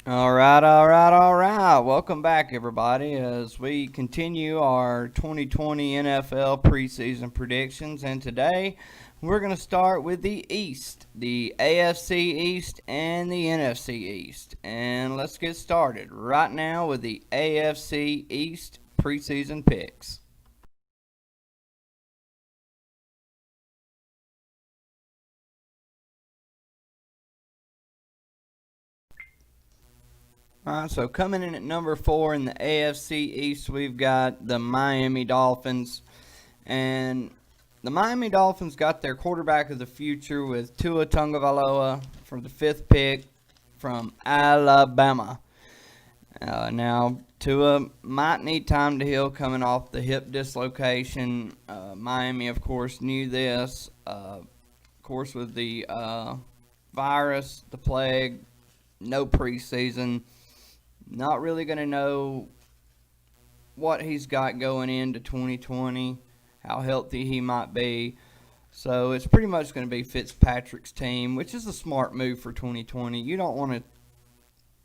All right. Welcome back, everybody, as we continue our 2020 NFL preseason predictions. And today, we're going to start with the East, the AFC East and the NFC East. And let's get started right now with the AFC East preseason picks. All right, so coming in at number 4 in the AFC East, we've got the Miami Dolphins. And the Miami Dolphins got their quarterback of the future with Tua Tagovailoa for the 5th pick from Alabama. Now, Tua might need time to heal coming off the hip dislocation. Miami, of course, knew this. Of course, with the virus, the plague, no preseason. Not really going to know what he's got going into 2020, how healthy he might be. So it's pretty much going to be Fitzpatrick's team, which is a smart move for 2020. You don't want to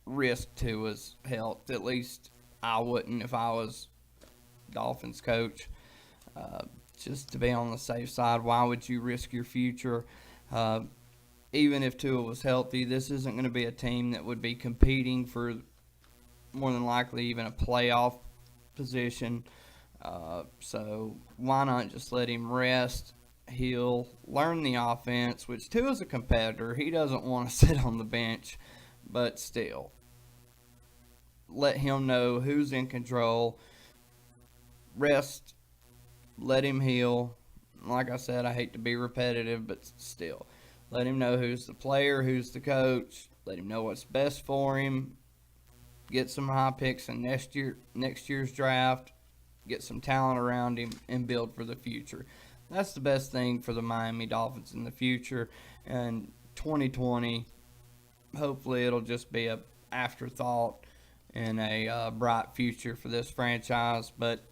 risk Tua's health. At least I wouldn't if I was Dolphins coach. Just to be on the safe side, why would you risk your future? Even if Tua was healthy, this isn't going to be a team that would be competing for more than likely even a playoff position. So why not just let him rest, heal, learn the offense, which Tua's a competitor. He doesn't want to sit on the bench, but still. Let him know who's in control. Rest, let him heal. Like I said, I hate to be repetitive, but still. Let him know who's the player, who's the coach. Let him know what's best for him. Get some high picks in next year's draft. Get some talent around him and build for the future. That's the best thing for the Miami Dolphins in the future. And 2020, hopefully it'll just be a afterthought and a bright future for this franchise. But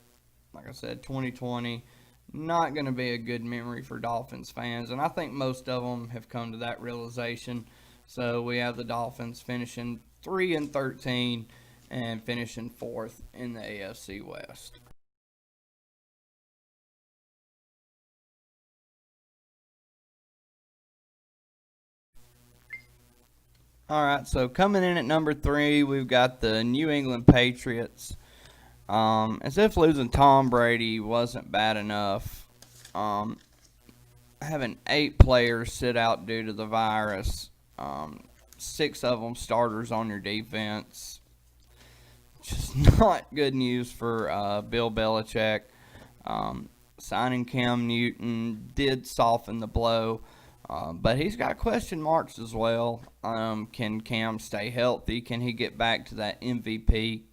like I said, 2020, not going to be a good memory for Dolphins fans. And I think most of them have come to that realization. So we have the Dolphins finishing 3-13 and finishing 4th in the AFC West. All right, so coming in at number 3, we've got the New England Patriots. As if losing Tom Brady wasn't bad enough, having 8 players sit out due to the virus, 6 of them starters on your defense. Just not good news for Bill Belichick. Signing Cam Newton did soften the blow, but he's got question marks as well. Can Cam stay healthy? Can he get back to that MVP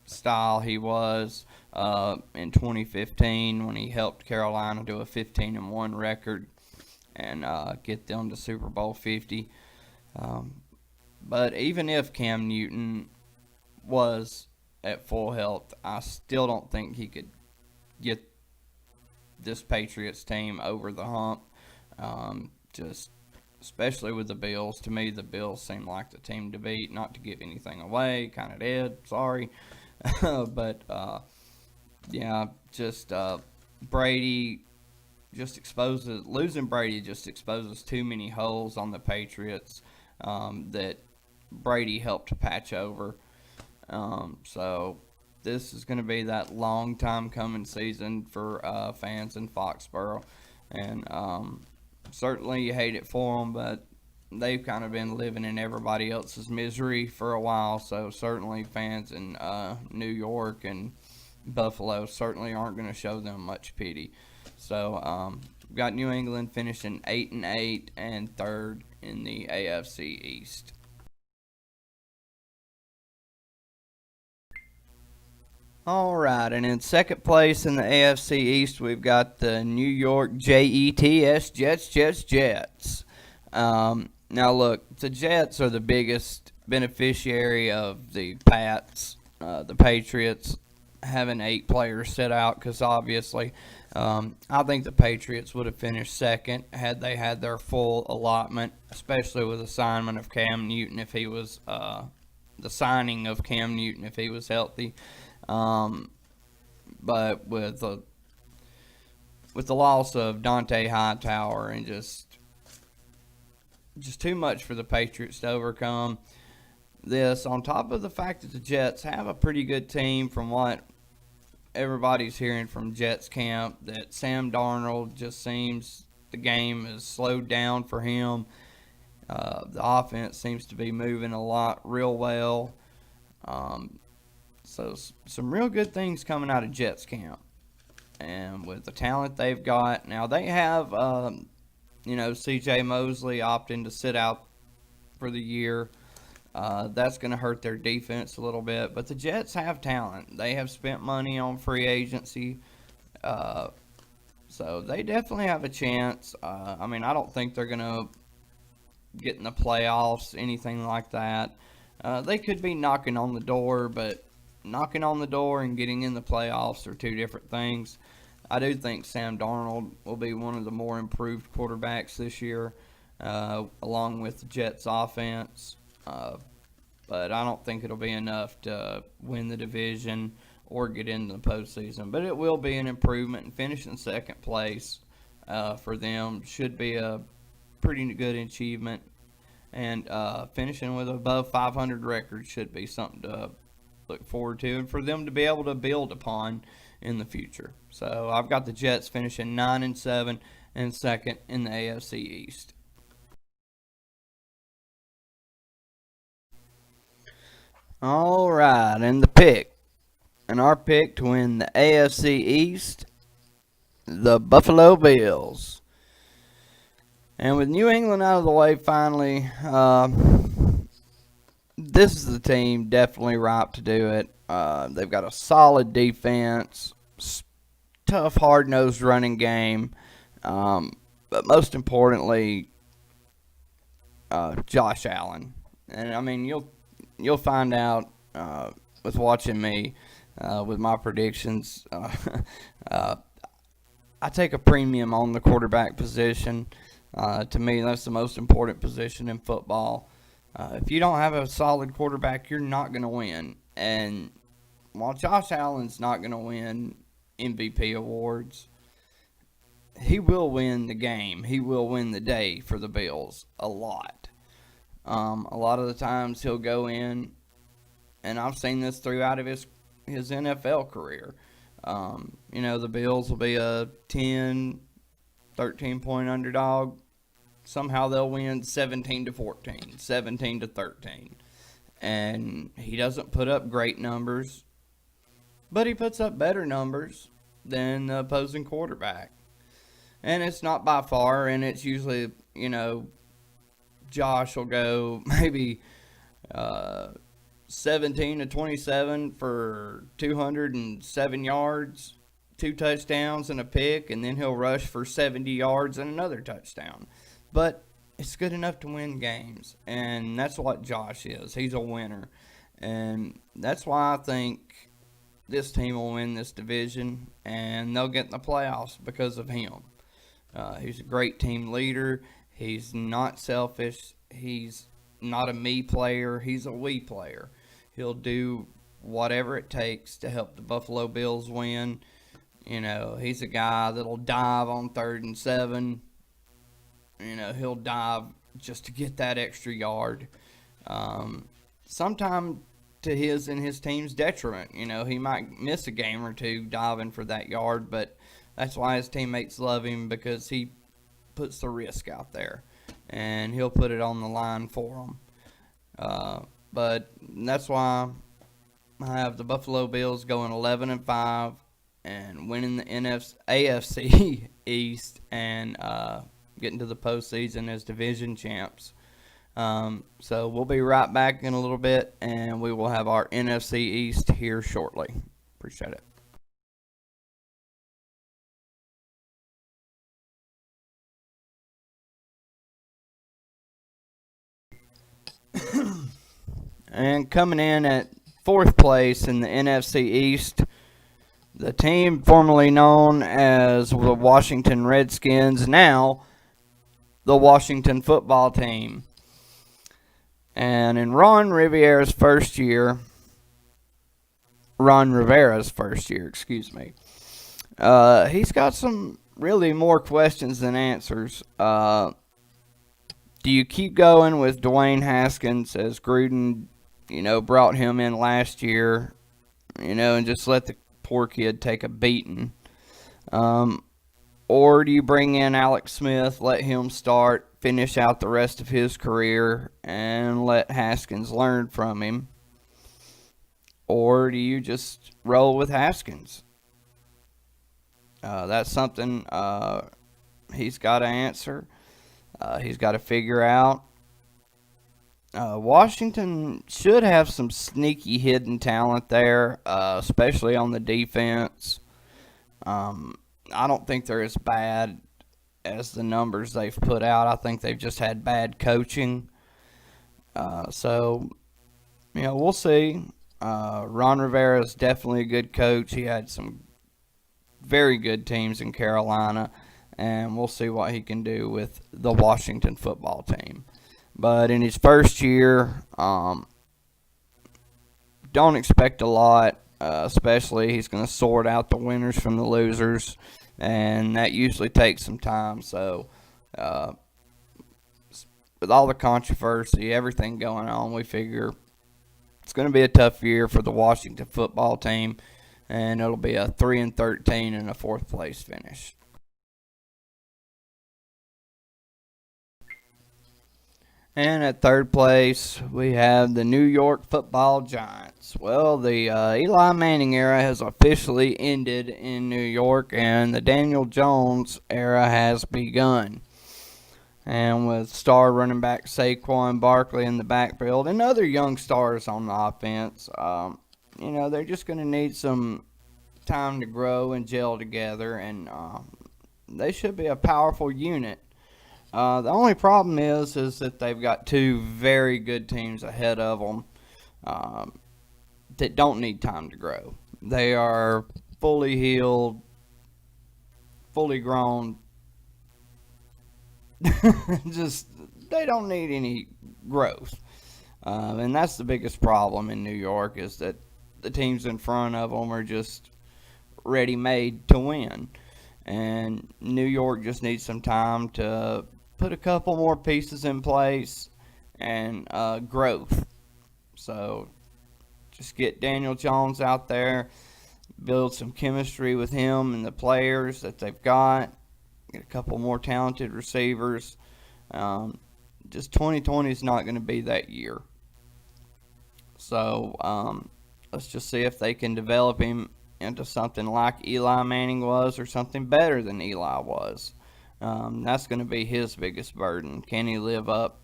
style he was in 2015 when he helped Carolina do a 15-1 record and get them to Super Bowl 50? But even if Cam Newton was at full health, I still don't think he could get this Patriots team over the hump. Just especially with the Bills. To me, the Bills seem like the team to beat. Not to give anything away, kind of dead. Sorry, but yeah, just Brady just exposes losing Brady just exposes too many holes on the Patriots that Brady helped patch over. So this is going to be that long time coming season for fans in Foxborough, and certainly you hate it for them, but they've kind of been living in everybody else's misery for a while. So certainly fans in New York and Buffalo certainly aren't going to show them much pity. So we've got New England finishing 8-8 and 3rd in the AFC East. All right, and in second place in the AFC East, we've got the New York Jets, Jets. Now, look, the Jets are the biggest beneficiary of the the Patriots having 8 players sit out because obviously I think the Patriots would have finished second had they had their full allotment, especially with assignment of Cam Newton if he was the signing of Cam Newton if he was healthy. Um, but with the loss of Dante Hightower and just too much for the Patriots to overcome. This on top of the fact that the Jets have a pretty good team from what everybody's hearing from Jets camp, that Sam Darnold just seems the game is slowed down for him. The offense seems to be moving a lot real well. So some real good things coming out of Jets camp. And with the talent they've got, now they have, C.J. Mosley opting to sit out for the year. That's going to hurt their defense a little bit. But the Jets have talent. They have spent money on free agency. So they definitely have a chance. I don't think they're going to get in the playoffs, anything like that. They could be knocking on the door, but knocking on the door and getting in the playoffs are two different things. I do think Sam Darnold will be one of the more improved quarterbacks this year, along with the Jets' offense. But I don't think it'll be enough to win the division or get into the postseason. But it will be an improvement, and finishing second place for them should be a pretty good achievement. And finishing with above 500 record should be something to look forward to, and for them to be able to build upon in the future. So I've got the Jets finishing 9-7 and second in the AFC East. All right, and our pick to win the AFC East, the Buffalo Bills. And with New England out of the way finally, this is the team definitely ripe to do it. They've got a solid defense, tough, hard-nosed running game, but most importantly, Josh Allen. And you'll find out with watching me with my predictions. I take a premium on the quarterback position. To me, that's the most important position in football. If you don't have a solid quarterback, you're not going to win. And while Josh Allen's not going to win MVP awards, he will win the game. He will win the day for the Bills a lot. A lot of the times he'll go in, and I've seen this throughout of his NFL career. The Bills will be a 10, 13-point underdog. Somehow they'll win 17-14, 17-13. And he doesn't put up great numbers, but he puts up better numbers than the opposing quarterback. And it's not by far, and it's usually, Josh will go maybe 17-27 for 207 yards, 2 touchdowns and a pick, and then he'll rush for 70 yards and another touchdown. But it's good enough to win games, and that's what Josh is. He's a winner, and that's why I think this team will win this division, and they'll get in the playoffs because of him. He's a great team leader. He's not selfish. He's not a me player. He's a we player. He'll do whatever it takes to help the Buffalo Bills win. He's a guy that'll dive on 3rd and 7. He'll dive just to get that extra yard. Sometimes to his and his team's detriment. He might miss a game or two diving for that yard, but that's why his teammates love him, because he puts the risk out there, and he'll put it on the line for them. But that's why I have the Buffalo Bills going 11-5 and winning the AFC East and getting to the postseason as division champs. So we'll be right back in a little bit, and we will have our NFC East here shortly. Appreciate it. And coming in at 4th place in the NFC East, the team formerly known as the Washington Redskins, now the Washington football team. And in Ron Rivera's first year, excuse me, he's got some really more questions than answers. Do you keep going with Dwayne Haskins as Gruden, brought him in last year, and just let the poor kid take a beating? Um, or do you bring in Alex Smith, let him start, finish out the rest of his career, and let Haskins learn from him? Or do you just roll with Haskins? That's something he's got to answer. He's got to figure out. Washington should have some sneaky hidden talent there, especially on the defense. Um, I don't think they're as bad as the numbers they've put out. I think they've just had bad coaching. So, we'll see. Ron Rivera is definitely a good coach. He had some very good teams in Carolina, and we'll see what he can do with the Washington football team. But in his first year, don't expect a lot, especially he's going to sort out the winners from the losers, and that usually takes some time. So, with all the controversy, everything going on, we figure it's going to be a tough year for the Washington football team, and it'll be a 3-13 and a fourth place finish. And at third place, we have the New York Football Giants. Well, the Eli Manning era has officially ended in New York, and the Daniel Jones era has begun. And with star running back Saquon Barkley in the backfield and other young stars on the offense, they're just going to need some time to grow and gel together, and they should be a powerful unit. The only problem is that they've got two very good teams ahead of them that don't need time to grow. They are fully healed, fully grown. Just they don't need any growth, and that's the biggest problem in New York is that the teams in front of them are just ready-made to win, and New York just needs some time to put a couple more pieces in place and growth. So just get Daniel Jones out there, build some chemistry with him and the players that they've got, get a couple more talented receivers. Just 2020 is not going to be that year. So let's just see if they can develop him into something like Eli Manning was or something better than Eli was. That's going to be his biggest burden. Can he live up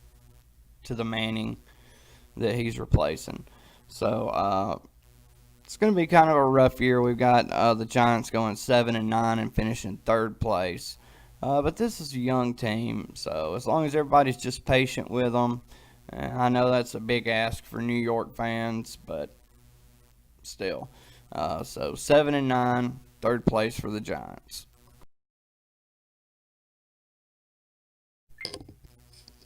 to the Manning that he's replacing? So it's going to be kind of a rough year. We've got the Giants going 7-9 and finishing third place. But this is a young team, so as long as everybody's just patient with them, I know that's a big ask for New York fans, but still. So 7-9, third place for the Giants.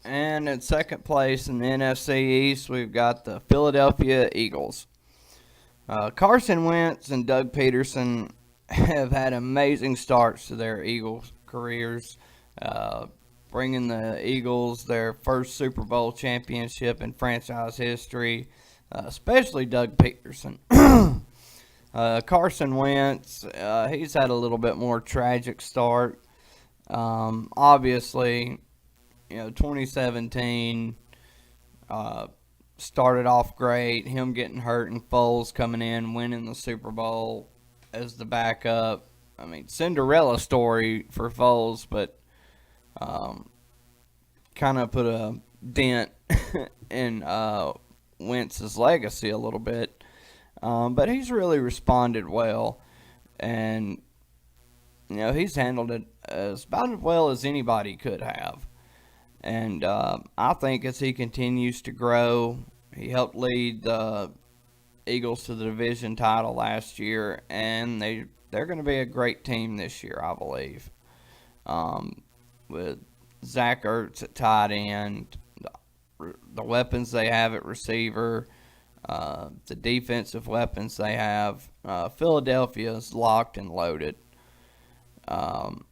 And in second place in the NFC East, we've got the Philadelphia Eagles. Carson Wentz and Doug Peterson have had amazing starts to their Eagles careers, bringing the Eagles their first Super Bowl championship in franchise history, especially Doug Peterson. Carson Wentz, he's had a little bit more tragic start. Obviously, 2017 started off great. Him getting hurt and Foles coming in, winning the Super Bowl as the backup. I mean, Cinderella story for Foles, but kind of put a dent in Wentz's legacy a little bit. But he's really responded well, and he's handled it about as well as anybody could have. And I think as he continues to grow, he helped lead the Eagles to the division title last year, and they're going to be a great team this year, I believe. With Zach Ertz at tight end, the weapons they have at receiver, the defensive weapons they have. Philadelphia is locked and loaded. Um,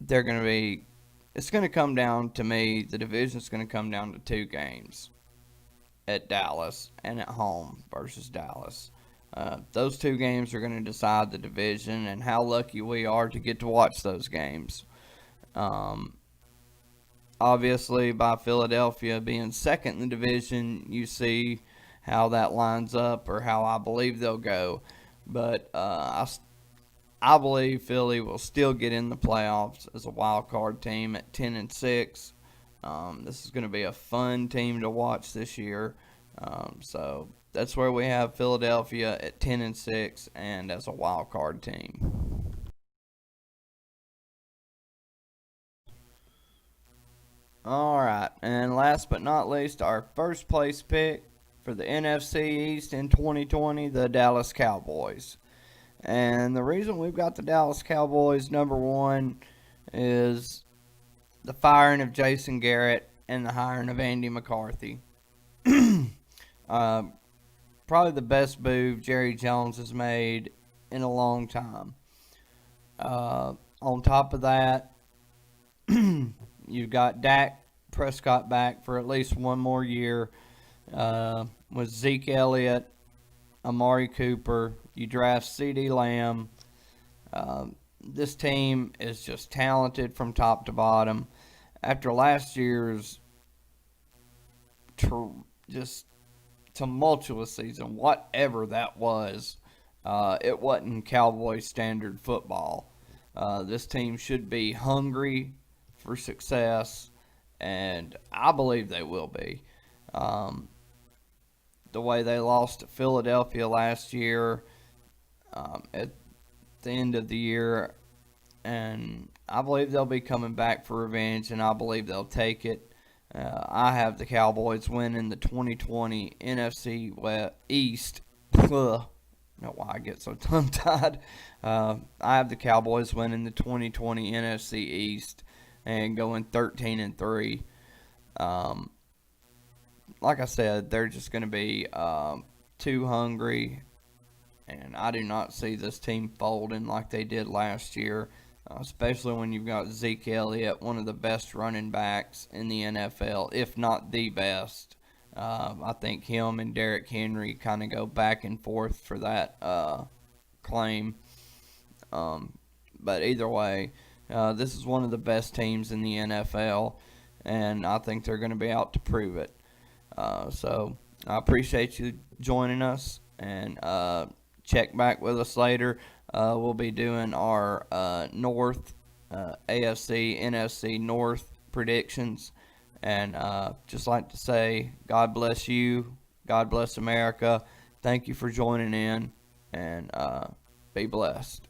they're going to be. It's going to come down to me. The division's going to come down to 2 games at Dallas and at home versus Dallas. Those 2 games are going to decide the division and how lucky we are to get to watch those games. Um, Obviously, by Philadelphia being second in the division, you see how that lines up or how I believe they'll go. But I believe Philly will still get in the playoffs as a wild card team at 10-6. This is going to be a fun team to watch this year. So that's where we have Philadelphia at 10-6 and as a wild card team. All right, and last but not least, our first place pick for the NFC East in 2020, the Dallas Cowboys. And the reason we've got the Dallas Cowboys number 1 is the firing of Jason Garrett and the hiring of Andy McCarthy. uh, Probably the best move Jerry Jones has made in a long time. On top of that, you've got Dak Prescott back for at least one more year with Zeke Elliott, Amari Cooper. You draft CeeDee Lamb. This team is just talented from top to bottom. After last year's just tumultuous season, whatever that was, it wasn't Cowboy standard football. This team should be hungry for success, and I believe they will be. The way they lost to Philadelphia last year at the end of the year, and I believe they'll be coming back for revenge, and I believe they'll take it. I have the Cowboys winning the 2020 NFC East. I don't know why I get so tongue-tied. I have the Cowboys winning the 2020 NFC East and going 13-3. Like I said, they're just going to be too hungry, and I do not see this team folding like they did last year, especially when you've got Zeke Elliott, one of the best running backs in the NFL, if not the best. I think him and Derrick Henry kind of go back and forth for that claim. But either way, this is one of the best teams in the NFL, and I think they're going to be out to prove it. So I appreciate you joining us, and check back with us later. We'll be doing our North AFC, NFC North predictions. And just like to say, God bless you. God bless America. Thank you for joining in, and be blessed.